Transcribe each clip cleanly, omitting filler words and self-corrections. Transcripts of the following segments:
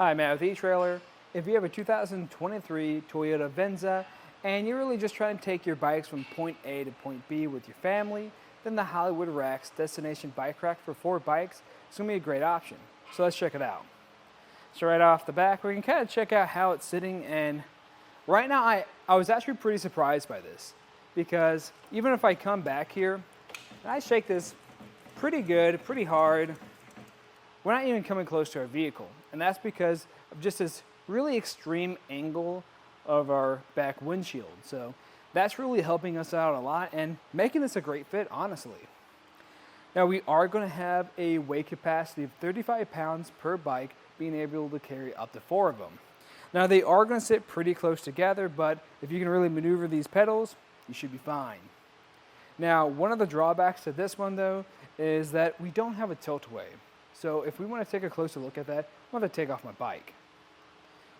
Hi, Matt with eTrailer. If you have a 2023 Toyota Venza and you're really just trying to take your bikes from point A to point B with your family, then the Hollywood Rack's Destination Bike Rack for 4 bikes is going to be a great option. So let's check it out. So right off the back, we can kind of check out how it's sitting, and right now I was actually pretty surprised by this, because even if I come back here and I shake this pretty good, pretty hard, we're not even coming close to our vehicle. And that's because of just this really extreme angle of our back windshield. So that's really helping us out a lot and making this a great fit, honestly. Now we are going to have a weight capacity of 35 pounds per bike, being able to carry up to 4 of them. Now they are going to sit pretty close together, but if you can really maneuver these pedals, you should be fine. Now, one of the drawbacks to this one though is that we don't have a tilt-away. So if we want to take a closer look at that, I'm going to take off my bike.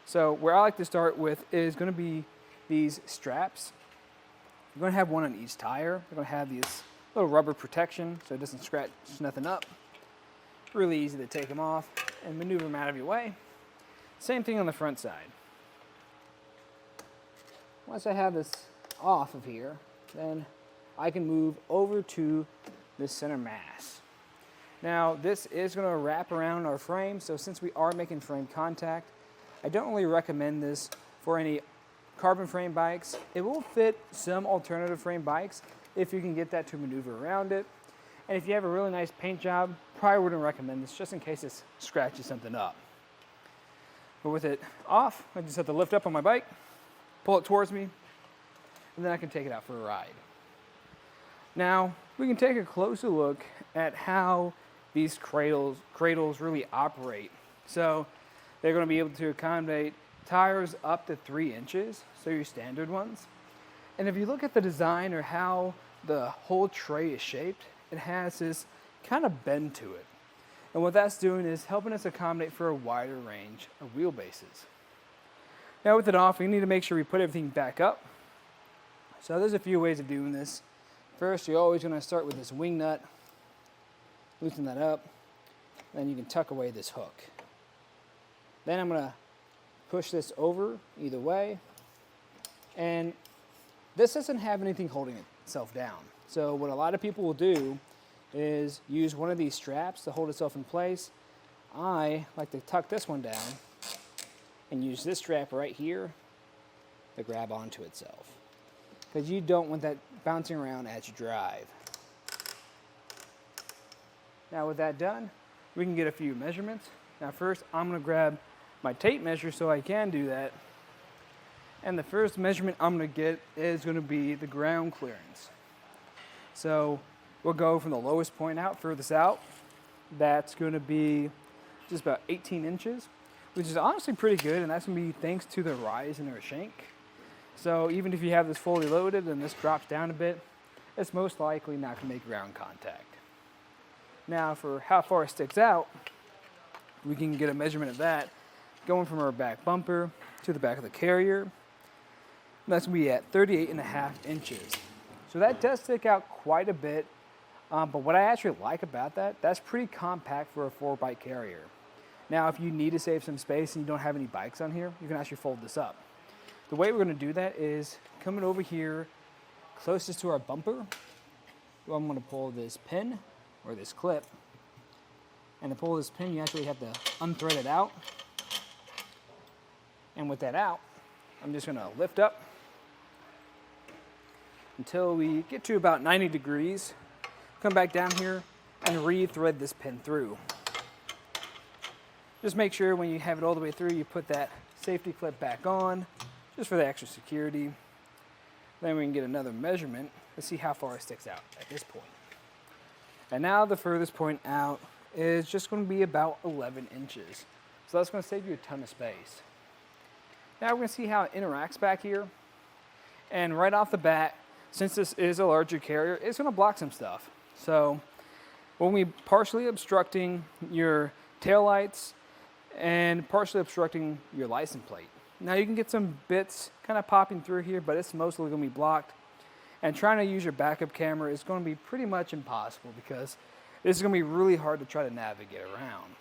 So where I like to start with is going to be these straps. You're going to have one on each tire. You're going to have these little rubber protection so it doesn't scratch nothing up. Really easy to take them off and maneuver them out of your way. Same thing on the front side. Once I have this off of here, then I can move over to this center mass. Now this is going to wrap around our frame, so since we are making frame contact, I don't really recommend this for any carbon frame bikes. It will fit some alternative frame bikes if you can get that to maneuver around it. And if you have a really nice paint job, probably wouldn't recommend this just in case it scratches something up. But with it off, I just have to lift up on my bike, pull it towards me, and then I can take it out for a ride. Now, we can take a closer look at how these cradles really operate. So they're going to be able to accommodate tires up to 3 inches, so your standard ones. And if you look at the design or how the whole tray is shaped, it has this kind of bend to it. And what that's doing is helping us accommodate for a wider range of wheelbases. Now with it off, we need to make sure we put everything back up. So there's a few ways of doing this. First, you're always going to start with this wing nut, loosen that up, then you can tuck away this hook. Then I'm going to push this over either way, and this doesn't have anything holding itself down. So what a lot of people will do is use one of these straps to hold itself in place. I like to tuck this one down and use this strap right here to grab onto itself, because you don't want that bouncing around as you drive. Now with that done, we can get a few measurements. Now first, I'm going to grab my tape measure so I can do that. And the first measurement I'm going to get is going to be the ground clearance. So we'll go from the lowest point out, furthest out. That's going to be just about 18 inches, which is honestly pretty good, and that's going to be thanks to the rise in our shank. So even if you have this fully loaded and this drops down a bit, it's most likely not going to make ground contact. Now for how far it sticks out, we can get a measurement of that going from our back bumper to the back of the carrier. That's going to be at 38.5 inches. So that does stick out quite a bit, but what I actually like about that, that's pretty compact for a 4-bike carrier. Now if you need to save some space and you don't have any bikes on here, you can actually fold this up. The way we're going to do that is coming over here closest to our bumper. Well, I'm going to pull this pin or this clip, and to pull this pin you actually have to unthread it out, and with that out I'm just going to lift up until we get to about 90 degrees, come back down here and re-thread this pin through. Just make sure when you have it all the way through you put that safety clip back on, just for the extra security. Then we can get another measurement to see how far it sticks out at this point. And now the furthest point out is just going to be about 11 inches. So that's going to save you a ton of space. Now we're going to see how it interacts back here. And right off the bat, since this is a larger carrier, it's going to block some stuff. So when we partially obstructing your taillights and partially obstructing your license plate. Now you can get some bits kind of popping through here, but it's mostly going to be blocked. And trying to use your backup camera is going to be pretty much impossible, because this is going to be really hard to try to navigate around.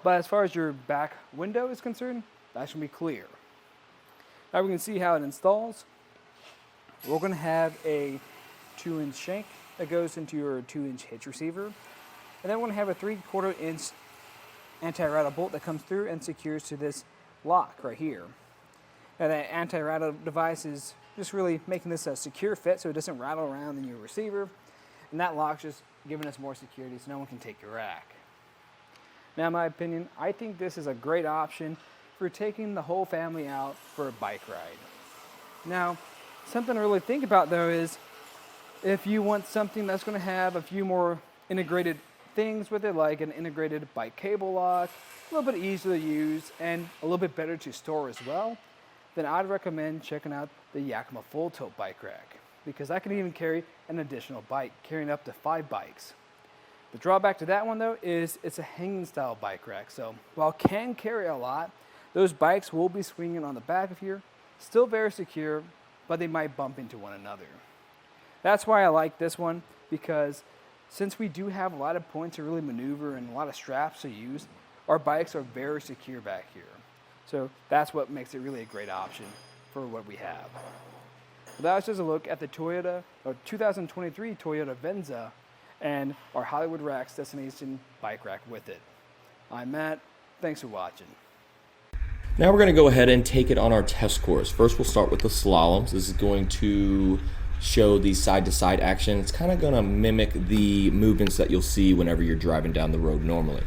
But as far as your back window is concerned, that should be clear. Now we can see how it installs. We're going to have a 2-inch shank that goes into your 2-inch hitch receiver. And then we're going to have a 3/4 inch anti-rattle bolt that comes through and secures to this lock right here. Now that anti-rattle device is just really making this a secure fit so it doesn't rattle around in your receiver. And that lock's just giving us more security so no one can take your rack. Now, in my opinion, I think this is a great option for taking the whole family out for a bike ride. Now, something to really think about though is if you want something that's going to have a few more integrated things with it, like an integrated bike cable lock, a little bit easier to use, and a little bit better to store as well, then I'd recommend checking out the Yakima Full Tilt Bike Rack, because I can even carry an additional bike, carrying up to 5 bikes. The drawback to that one though is it's a hanging style bike rack, so while it can carry a lot, those bikes will be swinging on the back of here, still very secure, but they might bump into one another. That's why I like this one, because since we do have a lot of points to really maneuver and a lot of straps to use, our bikes are very secure back here. So that's what makes it really a great option for what we have. But that was just a look at the 2023 Toyota Venza and our Hollywood Racks destination bike rack with it. I'm Matt. Thanks for watching. Now we're going to go ahead and take it on our test course. First we'll start with the slaloms. This is going to show the side-to-side action. It's kind of going to mimic the movements that you'll see whenever you're driving down the road normally.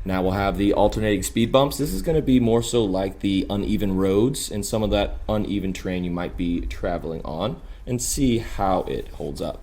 Now we'll have the alternating speed bumps. This is going to be more so like the uneven roads and some of that uneven terrain you might be traveling on, and see how it holds up.